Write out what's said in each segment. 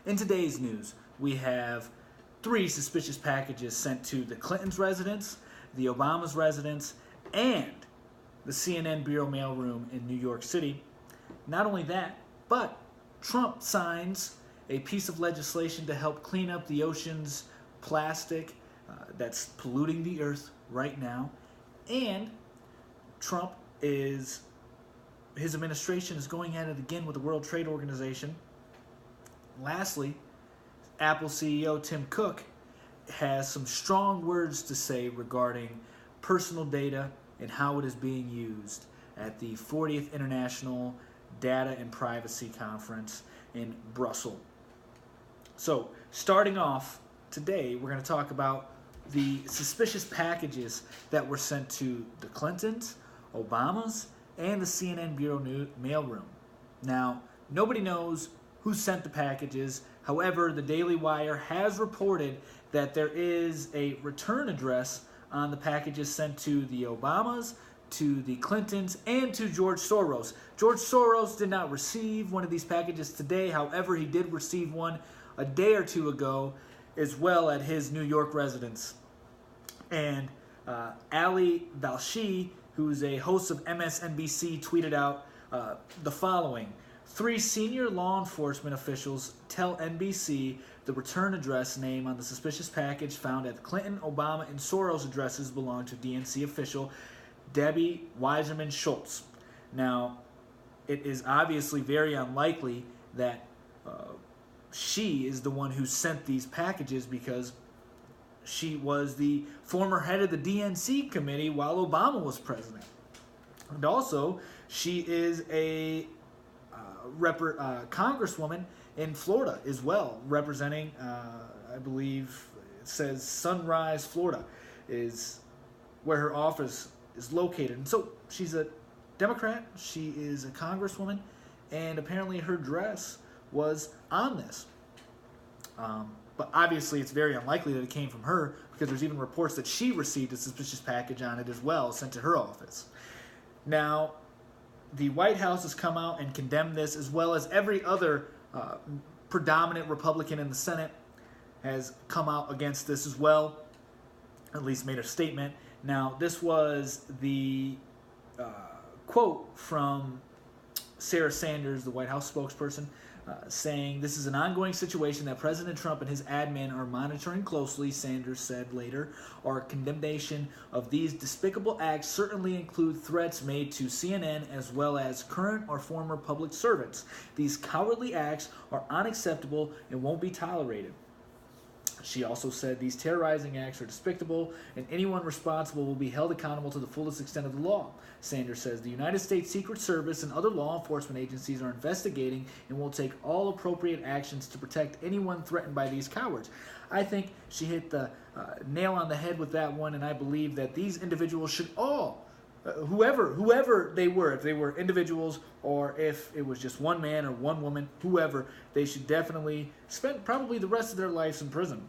In today's news, we have 3 suspicious packages sent to the Clintons' residence, the Obama's residence, and the CNN Bureau mailroom in New York City. Not only that, but Trump signs a piece of legislation to help clean up the ocean's plastic that's polluting the earth right now. And his administration is going at it again with the World Trade Organization. Lastly, Apple CEO Tim Cook has some strong words to say regarding personal data and how it is being used at the 40th International Data and Privacy Conference in Brussels. So, starting off today, we're going to talk about the suspicious packages that were sent to the Clintons, Obamas, and the CNN Bureau mailroom. Now, nobody knows who sent the packages. However, the Daily Wire has reported that there is a return address on the packages sent to the Obamas, to the Clintons, and to George Soros. George Soros did not receive one of these packages today. However, he did receive one a day or two ago as well at his New York residence. And Ali Valshi, who's a host of MSNBC, tweeted out the following. 3 senior law enforcement officials tell NBC the return address name on the suspicious package found at the Clinton, Obama, and Soros addresses belong to DNC official Debbie Weiserman Schultz. Now, it is obviously very unlikely that she is the one who sent these packages, because she was the former head of the DNC committee while Obama was president. And also, she is a congresswoman in Florida as well, representing, I believe it says Sunrise, Florida, is where her office is located. And so she's a Democrat, she is a congresswoman, and apparently her dress was on this. But obviously it's very unlikely that it came from her, because there's even reports that she received a suspicious package on it as well, sent to her office. Now, the White House has come out and condemned this, as well as every other predominant Republican in the Senate has come out against this as well, at least made a statement. Now, this was the quote from Sarah Sanders, the White House spokesperson, saying, "This is an ongoing situation that President Trump and his admin are monitoring closely," Sanders said later. "Our condemnation of these despicable acts certainly include threats made to CNN as well as current or former public servants. These cowardly acts are unacceptable and won't be tolerated." She also said these terrorizing acts are despicable and anyone responsible will be held accountable to the fullest extent of the law. Sanders says the United States Secret Service and other law enforcement agencies are investigating and will take all appropriate actions to protect anyone threatened by these cowards. I think she hit the nail on the head with that one, and I believe that these individuals should all, whoever they were, if they were individuals or if it was just one man or one woman, whoever, they should definitely spend probably the rest of their lives in prison.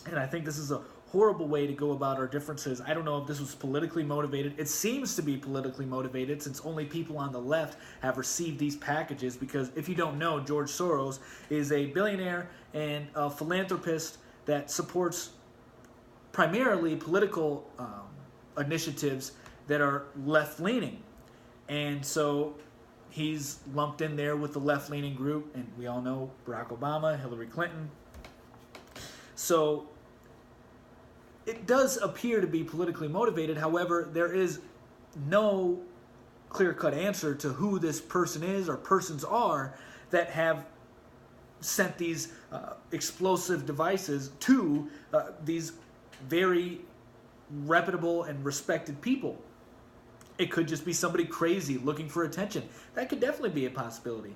And I think this is a horrible way to go about our differences. I don't know if this was politically motivated. It seems to be politically motivated, since only people on the left have received these packages, because if you don't know, George Soros is a billionaire and a philanthropist that supports primarily political initiatives that are left-leaning. And so he's lumped in there with the left-leaning group, and we all know Barack Obama, Hillary Clinton. So it does appear to be politically motivated. However, there is no clear-cut answer to who this person is or persons are that have sent these explosive devices to these very reputable and respected people. It could just be somebody crazy looking for attention. That could definitely be a possibility.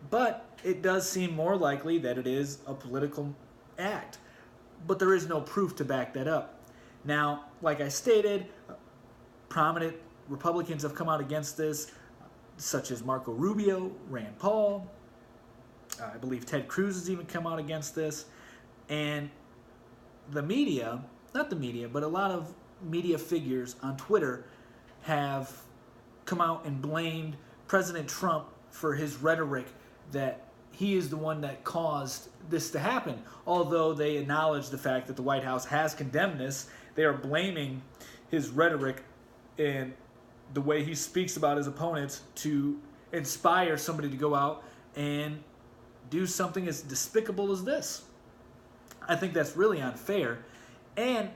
But it does seem more likely that it is a political act. But there is no proof to back that up. Now, like I stated, prominent Republicans have come out against this, such as Marco Rubio, Rand Paul. I believe Ted Cruz has even come out against this. And the media, not the media, but a lot of media figures on Twitter have come out and blamed President Trump for his rhetoric that he is the one that caused this to happen. Although they acknowledge the fact that the White House has condemned this, they are blaming his rhetoric and the way he speaks about his opponents to inspire somebody to go out and do something as despicable as this. I think that's really unfair. And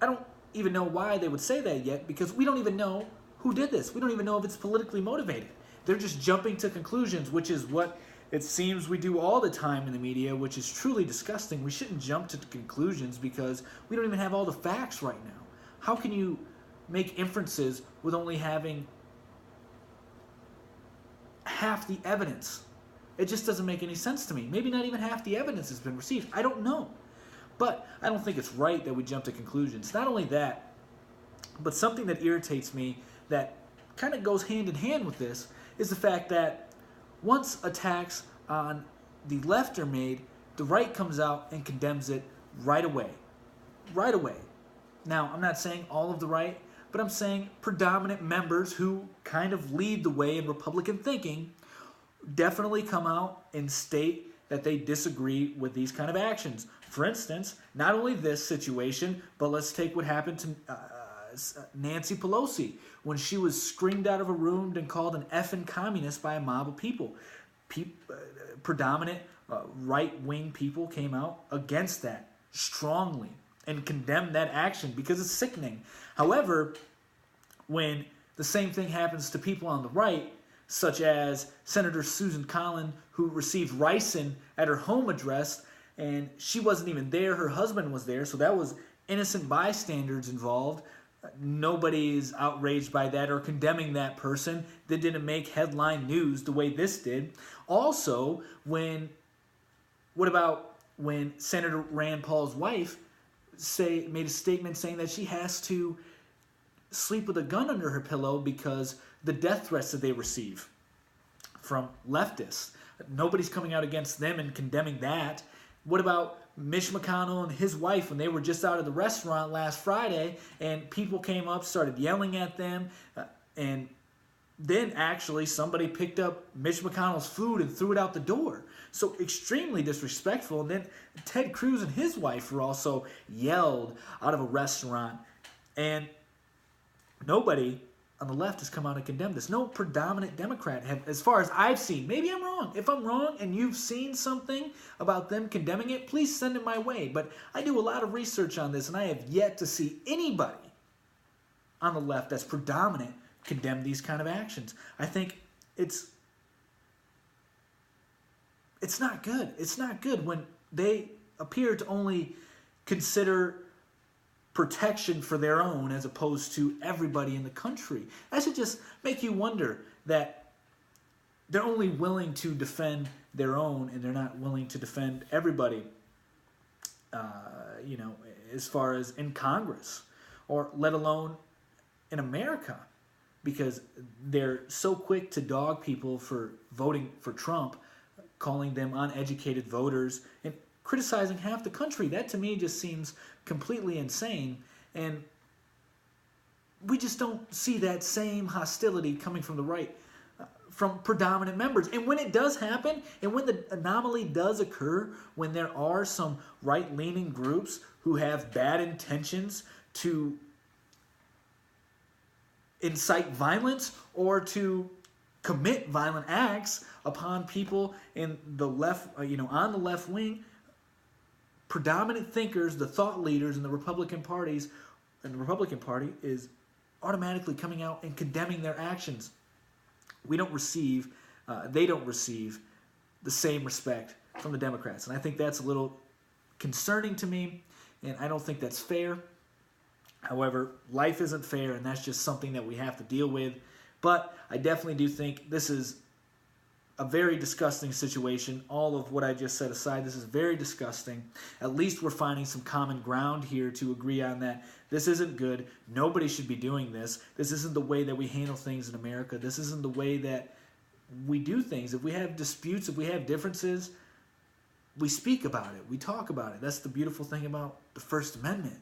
I don't even know why they would say that yet, because we don't even know who did this. We don't even know if it's politically motivated. They're just jumping to conclusions, which is what it seems we do all the time in the media, which is truly disgusting. We shouldn't jump to conclusions because we don't even have all the facts right now. How can you make inferences with only having half the evidence? It just doesn't make any sense to me. Maybe not even half the evidence has been received. I don't know. But I don't think it's right that we jump to conclusions. Not only that, but something that irritates me that kind of goes hand in hand with this is the fact that once attacks on the left are made, the right comes out and condemns it right away. Right away. Now, I'm not saying all of the right, but I'm saying predominant members who kind of lead the way in Republican thinking definitely come out and state that they disagree with these kind of actions. For instance, not only this situation, but let's take what happened to Nancy Pelosi when she was screamed out of a room and called an effing communist by a mob of people. Predominant right-wing people came out against that strongly and condemned that action because it's sickening. However, when the same thing happens to people on the right, such as Senator Susan Collins, who received ricin at her home address, and she wasn't even there, her husband was there, so that was innocent bystanders involved. Nobody's outraged by that or condemning that person. That didn't make headline news the way this did. Also, what about when Senator Rand Paul's wife made a statement saying that she has to sleep with a gun under her pillow because the death threats that they receive from leftists. Nobody's coming out against them and condemning that. What about Mitch McConnell and his wife when they were just out of the restaurant last Friday and people came up, started yelling at them, and then actually somebody picked up Mitch McConnell's food and threw it out the door. So extremely disrespectful. And then Ted Cruz and his wife were also yelled out of a restaurant. And nobody on the left has come out and condemned this. No predominant Democrat have, as far as I've seen. Maybe I'm wrong. If I'm wrong and you've seen something about them condemning it, please send it my way. But I do a lot of research on this, and I have yet to see anybody on the left that's predominant condemn these kind of actions. I think it's not good. It's not good when they appear to only consider protection for their own as opposed to everybody in the country. That should just make you wonder that they're only willing to defend their own and they're not willing to defend everybody, as far as in Congress or let alone in America, because they're so quick to dog people for voting for Trump, calling them uneducated voters and criticizing half the country. That to me just seems completely insane, and we just don't see that same hostility coming from the right, from predominant members. And when it does happen, and when the anomaly does occur, when there are some right-leaning groups who have bad intentions to incite violence or to commit violent acts upon people in the left, on the left wing, predominant thinkers, the thought leaders in the Republican parties, and the Republican Party is automatically coming out and condemning their actions. They don't receive the same respect from the Democrats. And I think that's a little concerning to me, and I don't think that's fair. However, life isn't fair, and that's just something that we have to deal with. But I definitely do think this is a very disgusting situation. All of what I just said aside, this is very disgusting. At least we're finding some common ground here to agree on that this isn't good. Nobody should be doing this. This isn't the way that we handle things in America. This isn't the way that we do things. If we have disputes, if we have differences, we speak about it. We talk about it. That's the beautiful thing about the First Amendment.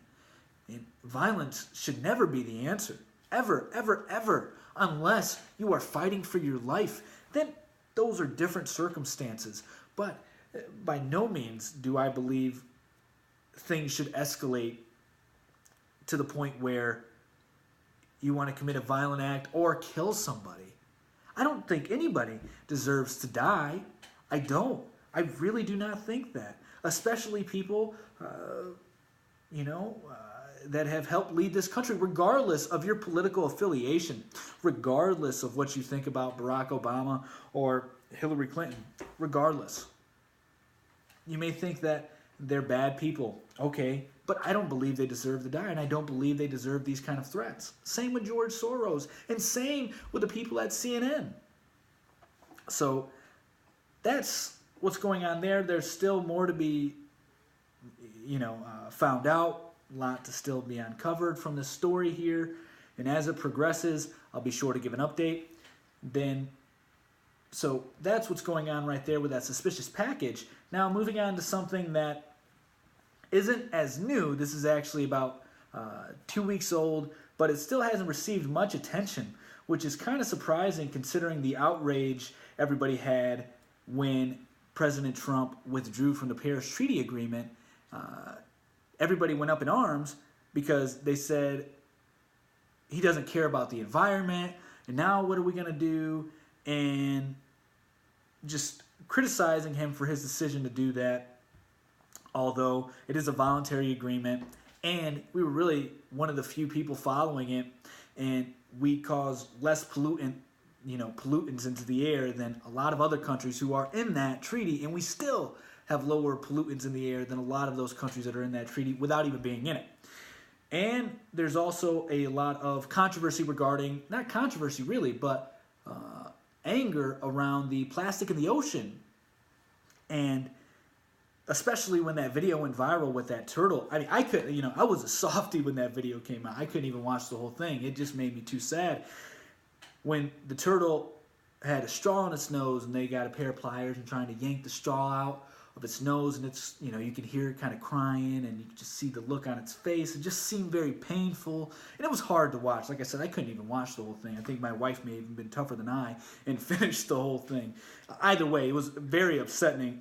And violence should never be the answer. Ever, ever, ever. Unless you are fighting for your life. Then those are different circumstances. But by no means do I believe things should escalate to the point where you want to commit a violent act or kill somebody. I don't think anybody deserves to die. I don't. I really do not think that. Especially people, that have helped lead this country, regardless of your political affiliation, regardless of what you think about Barack Obama or Hillary Clinton, regardless. You may think that they're bad people. Okay, but I don't believe they deserve to die, and I don't believe they deserve these kind of threats. Same with George Soros, and same with the people at CNN. So that's what's going on there. There's still more to be, found out. A lot to still be uncovered from this story here. And as it progresses, I'll be sure to give an update. So that's what's going on right there with that suspicious package. Now moving on to something that isn't as new. This is actually about 2 weeks old, but it still hasn't received much attention, which is kind of surprising considering the outrage everybody had when President Trump withdrew from the Paris Treaty Agreement. Everybody went up in arms because they said he doesn't care about the environment, and now what are we going to do? And just criticizing him for his decision to do that, although it is a voluntary agreement, and we were really one of the few people following it, and we cause less pollutants into the air than a lot of other countries who are in that treaty, and we still have lower pollutants in the air than a lot of those countries that are in that treaty without even being in it. And there's also a lot of controversy regarding, not controversy really, but anger around the plastic in the ocean. And especially when that video went viral with that turtle. I mean, I was a softie when that video came out. I couldn't even watch the whole thing. It just made me too sad. When the turtle had a straw in its nose and they got a pair of pliers and trying to yank the straw out of its nose, and it's, you can hear it kind of crying, and you can just see the look on its face. It just seemed very painful, and it was hard to watch. Like I said, I couldn't even watch the whole thing. I think my wife may have even been tougher than I and finished the whole thing. Either way, it was very upsetting,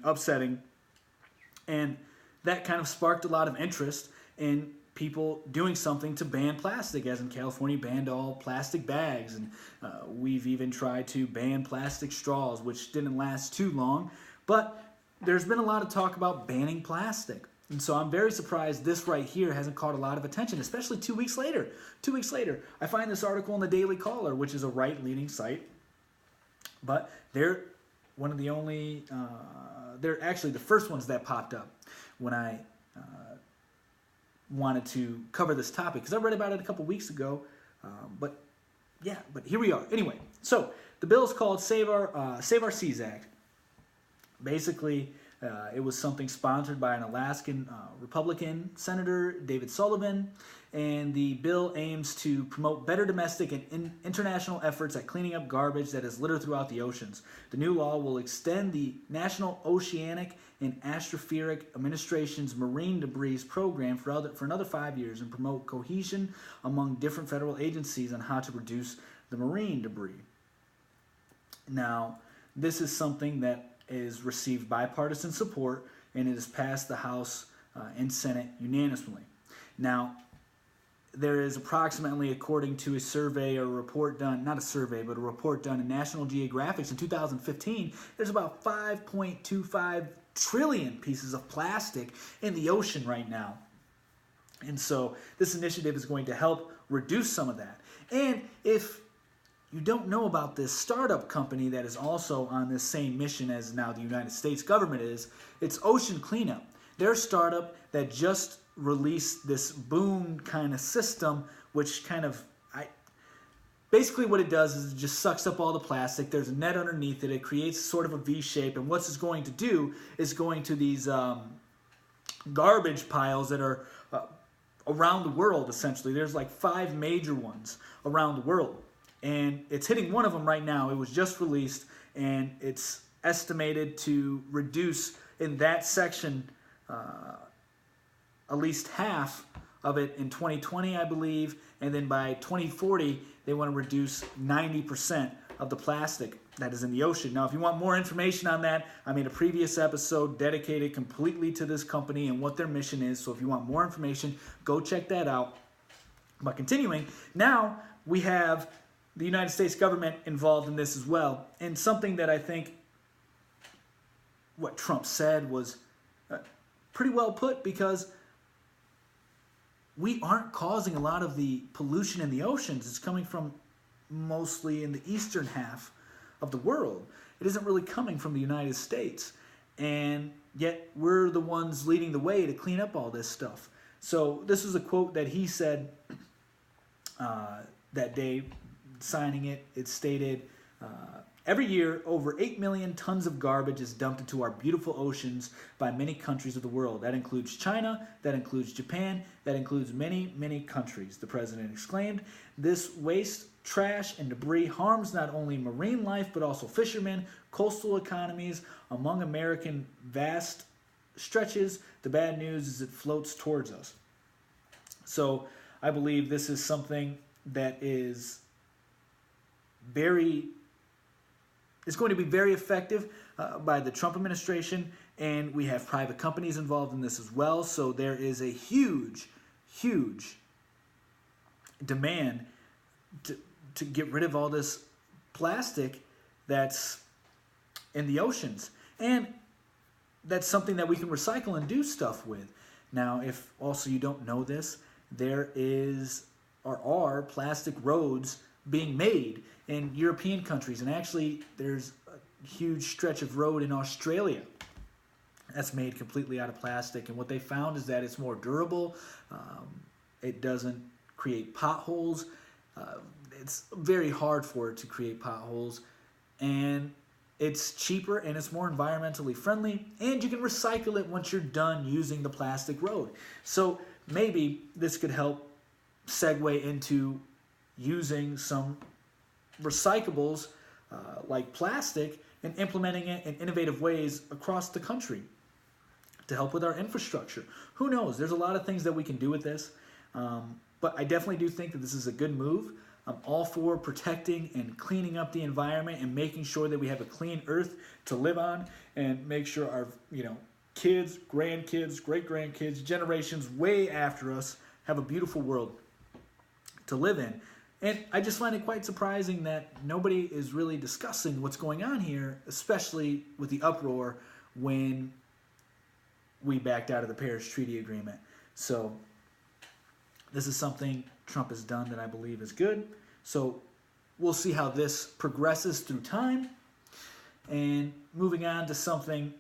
and that kind of sparked a lot of interest in people doing something to ban plastic, as in California banned all plastic bags, and we've even tried to ban plastic straws, which didn't last too long, but there's been a lot of talk about banning plastic. And so I'm very surprised this right here hasn't caught a lot of attention, especially 2 weeks later. 2 weeks later, I find this article in the Daily Caller, which is a right-leaning site. But they're one of the only, they're actually the first ones that popped up when I wanted to cover this topic, because I read about it a couple weeks ago. But here we are. Anyway, so the bill is called Save Our Seas Act. Basically, it was something sponsored by an Alaskan Republican Senator, David Sullivan, and the bill aims to promote better domestic and international efforts at cleaning up garbage that is littered throughout the oceans. The new law will extend the National Oceanic and Atmospheric Administration's marine debris program for another 5 years and promote cohesion among different federal agencies on how to reduce the marine debris. Now, this is something that is received bipartisan support, and it has passed the House and Senate unanimously. Now, there is approximately, according to a survey or a report done, not a survey, but a report done in National Geographic in 2015, there's about 5.25 trillion pieces of plastic in the ocean right now. And so this initiative is going to help reduce some of that. And if you don't know about this startup company that is also on this same mission as now the United States government is, it's Ocean Cleanup. They're a startup that just released this boom kind of system, which kind of, basically what it does is it just sucks up all the plastic. There's a net underneath it. It creates sort of a V shape, and what it's going to do is going to these garbage piles that are around the world, essentially. There's like 5 major ones around the world. And it's hitting one of them right now. It was just released, and it's estimated to reduce in that section at least half of it in 2020, I believe. And then by 2040, they want to reduce 90% of the plastic that is in the ocean. Now, if you want more information on that, I made a previous episode dedicated completely to this company and what their mission is. So if you want more information, go check that out. But continuing, now we have the United States government involved in this as well. And something that I think what Trump said was pretty well put, because we aren't causing a lot of the pollution in the oceans. It's coming from mostly in the eastern half of the world. It isn't really coming from the United States. And yet we're the ones leading the way to clean up all this stuff. So this is a quote that he said that day signing it. It stated, every year, over 8 million tons of garbage is dumped into our beautiful oceans by many countries of the world. That includes China, that includes Japan, that includes many, many countries, the president exclaimed. This waste, trash, and debris harms not only marine life, but also fishermen, coastal economies, among American vast stretches. The bad news is it floats towards us. So I believe this is something that is going to be very effective by the Trump administration, and we have private companies involved in this as well. So there is a huge, huge demand to get rid of all this plastic that's in the oceans. And that's something that we can recycle and do stuff with. Now, if also you don't know this, there are plastic roads being made in European countries, and actually there's a huge stretch of road in Australia that's made completely out of plastic. And what they found is that it's more durable. It doesn't create potholes. It's very hard for it to create potholes, and it's cheaper and it's more environmentally friendly, and you can recycle it once you're done using the plastic road. So maybe this could help segue into using some recyclables like plastic and implementing it in innovative ways across the country to help with our infrastructure. Who knows? There's a lot of things that we can do with this, but I definitely do think that this is a good move. I'm all for protecting and cleaning up the environment and making sure that we have a clean earth to live on, and make sure our kids, grandkids, great-grandkids, generations way after us have a beautiful world to live in. And I just find it quite surprising that nobody is really discussing what's going on here, especially with the uproar when we backed out of the Paris Treaty Agreement. So this is something Trump has done that I believe is good. So we'll see how this progresses through time. And moving on to something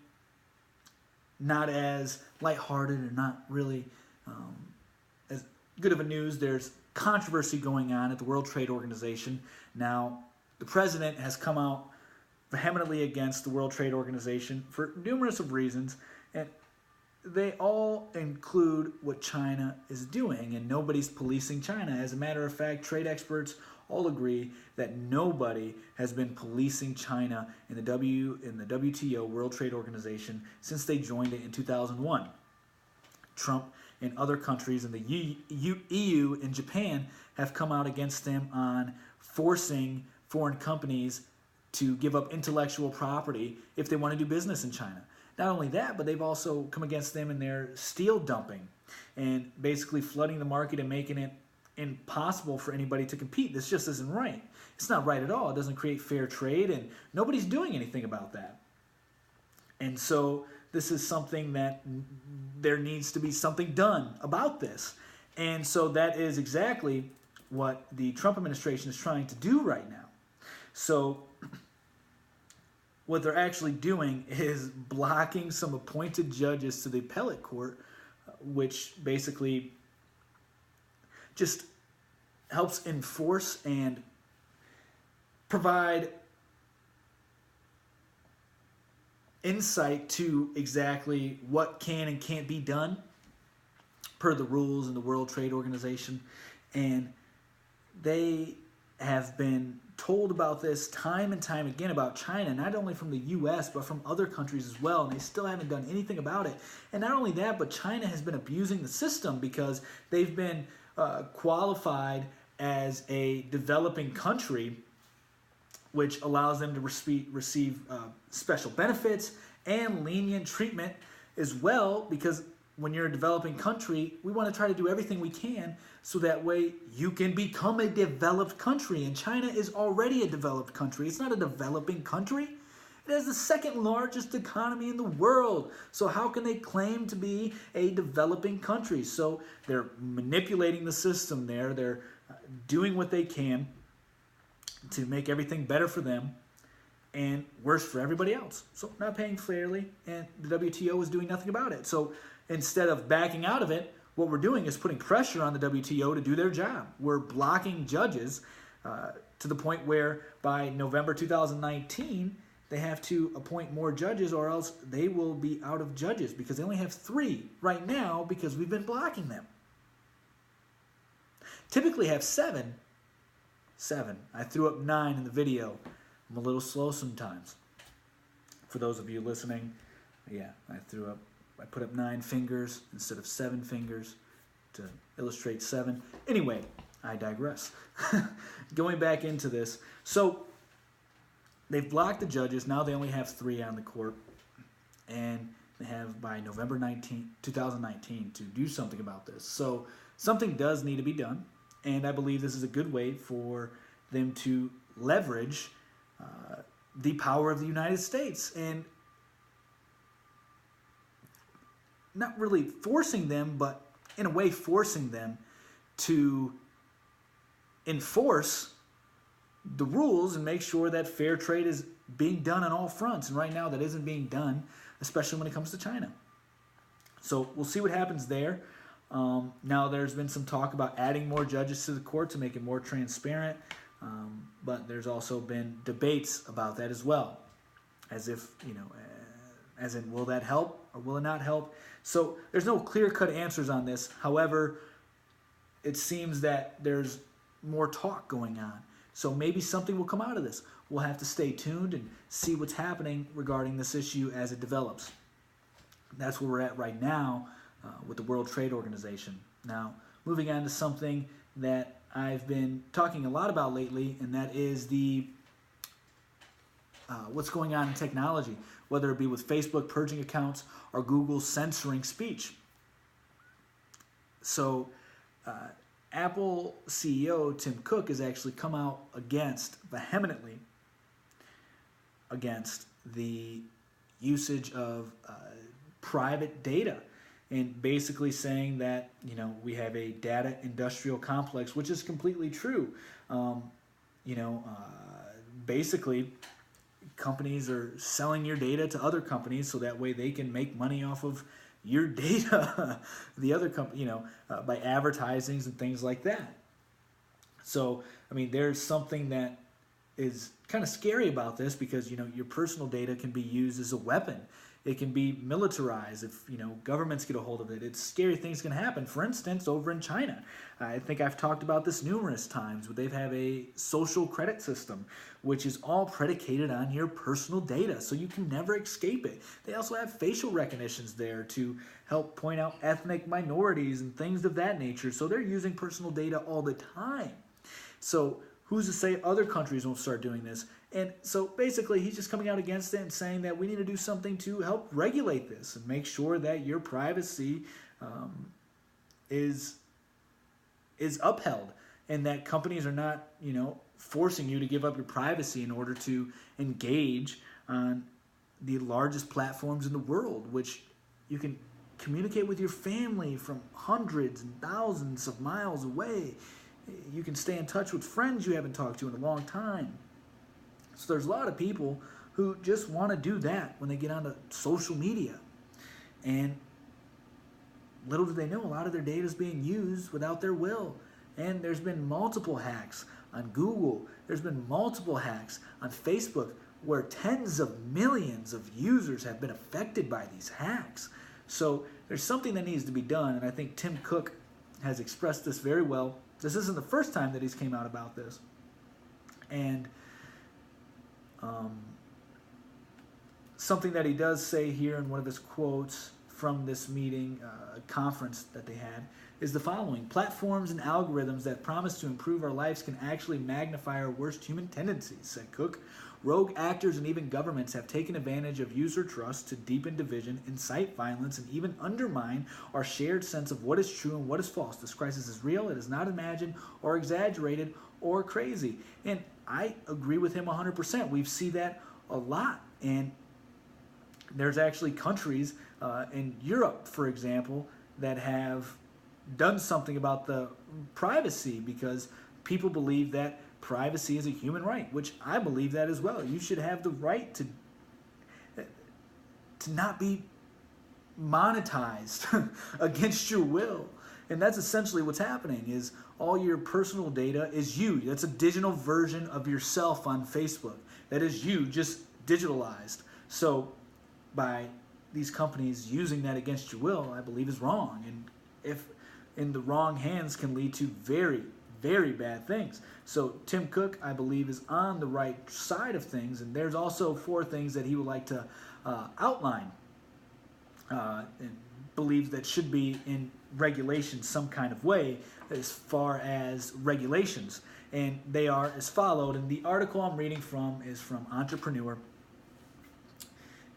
not as lighthearted and not really as good of a news, there's controversy going on at the World Trade Organization. Now, the president has come out vehemently against the World Trade Organization for numerous of reasons, and they all include what China is doing, and nobody's policing China. As a matter of fact, trade experts all agree that nobody has been policing China in the WTO, World Trade Organization, since they joined it in 2001. Trump and other countries in the EU and Japan have come out against them on forcing foreign companies to give up intellectual property if they want to do business in China. Not only that, but they've also come against them in their steel dumping and basically flooding the market and making it impossible for anybody to compete. This just isn't right. It's not right at all. It doesn't create fair trade, and nobody's doing anything about that. And so this is something that there needs to be something done about this. And so that is exactly what the Trump administration is trying to do right now. So what they're actually doing is blocking some appointed judges to the appellate court, which basically just helps enforce and provide insight to exactly what can and can't be done per the rules in the World Trade Organization. And they have been told about this time and time again about China, not only from the U.S., but from other countries as well, and they still haven't done anything about it. And not only that, but China has been abusing the system because they've been qualified as a developing country which allows them to receive special benefits and lenient treatment as well, because when you're a developing country, we want to try to do everything we can so that way you can become a developed country. And China is already a developed country. It's not a developing country. It has the second largest economy in the world. So how can they claim to be a developing country? So they're manipulating the system there. They're doing what they can to make everything better for them and worse for everybody else. So not paying fairly, and the WTO is doing nothing about it. So instead of backing out of it, what we're doing is putting pressure on the WTO to do their job. We're blocking judges to the point where by November 2019, they have to appoint more judges, or else they will be out of judges, because they only have 3 right now because we've been blocking them. Typically have 7. I threw up 9 in the video. I'm a little slow sometimes. For those of you listening, yeah, I put up 9 fingers instead of 7 fingers to illustrate 7. Anyway, I digress. Going back into this. So they've blocked the judges. Now they only have 3 on the court. And they have by November 2019 to do something about this. So something does need to be done. And I believe this is a good way for them to leverage the power of the United States, and not really forcing them, but in a way forcing them to enforce the rules and make sure that fair trade is being done on all fronts. And right now that isn't being done, especially when it comes to China. So we'll see what happens there. Now there's been some talk about adding more judges to the court to make it more transparent. But there's also been debates about that as well, as if, as in, will that help or will it not help? So there's no clear-cut answers on this. However, it seems that there's more talk going on. So maybe something will come out of this. We'll have to stay tuned and see what's happening regarding this issue as it develops. That's where we're at right now with the World Trade Organization. Now, moving on to something that I've been talking a lot about lately, and that is the what's going on in technology, whether it be with Facebook purging accounts or Google censoring speech. So Apple CEO Tim Cook has actually come out vehemently against the usage of private data, and basically saying that, we have a data industrial complex, which is completely true. Basically, companies are selling your data to other companies so that way they can make money off of your data, the other company, by advertisings and things like that. So, there's something that is kind of scary about this, because, your personal data can be used as a weapon. It can be militarized if, governments get a hold of it. It's scary things can happen. For instance, over in China, I think I've talked about this numerous times, where they have a social credit system, which is all predicated on your personal data, so you can never escape it. They also have facial recognitions there to help point out ethnic minorities and things of that nature. So they're using personal data all the time. So who's to say other countries won't start doing this? And so basically he's just coming out against it and saying that we need to do something to help regulate this and make sure that your privacy is upheld, and that companies are not, forcing you to give up your privacy in order to engage on the largest platforms in the world, which you can communicate with your family from hundreds and thousands of miles away. You can stay in touch with friends you haven't talked to in a long time. So there's a lot of people who just want to do that when they get onto social media. And little do they know, a lot of their data is being used without their will. And there's been multiple hacks on Google. There's been multiple hacks on Facebook, where tens of millions of users have been affected by these hacks. So there's something that needs to be done, and I think Tim Cook has expressed this very well. This isn't the first time that he's came out about this. And something that he does say here in one of his quotes from this meeting, conference that they had, is the following. Platforms and algorithms that promise to improve our lives can actually magnify our worst human tendencies, said Cook. Rogue actors and even governments have taken advantage of user trust to deepen division, incite violence, and even undermine our shared sense of what is true and what is false. This crisis is real. It is not imagined or exaggerated or crazy. And I agree with him 100%. We see that a lot. And there's actually countries in Europe, for example, that have done something about the privacy because people believe that privacy is a human right, which I believe that as well. You should have the right to not be monetized against your will. And that's essentially what's happening is all your personal data is you. That's a digital version of yourself on Facebook. That is you, just digitalized. So by these companies using that against your will, I believe is wrong. And if in the wrong hands can lead to very, very bad things. So Tim Cook, I believe, is on the right side of things. And there's also 4 things that he would like to outline and believes that should be in regulation some kind of way as far as regulations. And they are as followed. And the article I'm reading from is from Entrepreneur.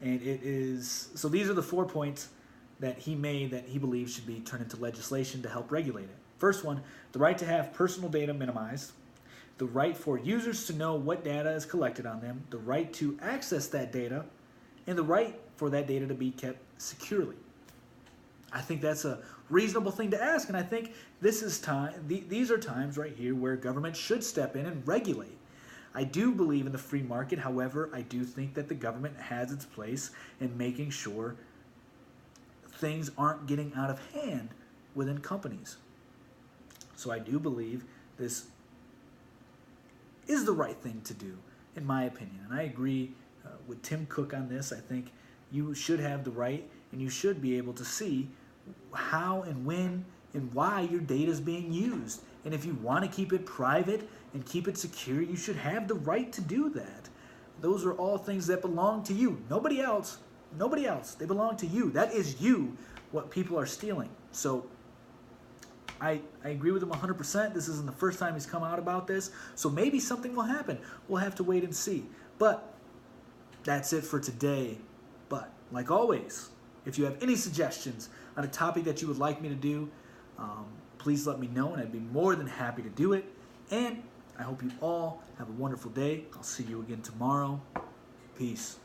And it is, so these are the 4 points that he made that he believes should be turned into legislation to help regulate it. First one, the right to have personal data minimized, the right for users to know what data is collected on them, the right to access that data, and the right for that data to be kept securely. I think that's a reasonable thing to ask, and I think this is time. These are times right here where government should step in and regulate. I do believe in the free market. However, I do think that the government has its place in making sure things aren't getting out of hand within companies. So I do believe this is the right thing to do, in my opinion. And I agree with Tim Cook on this. I think you should have the right and you should be able to see how and when and why your data is being used. And if you want to keep it private and keep it secure, you should have the right to do that. Those are all things that belong to you. Nobody else. Nobody else. They belong to you. That is you, what people are stealing. So I agree with him 100%. This isn't the first time he's come out about this. So maybe something will happen. We'll have to wait and see. But that's it for today. But like always, if you have any suggestions on a topic that you would like me to do, please let me know, and I'd be more than happy to do it. And I hope you all have a wonderful day. I'll see you again tomorrow. Peace.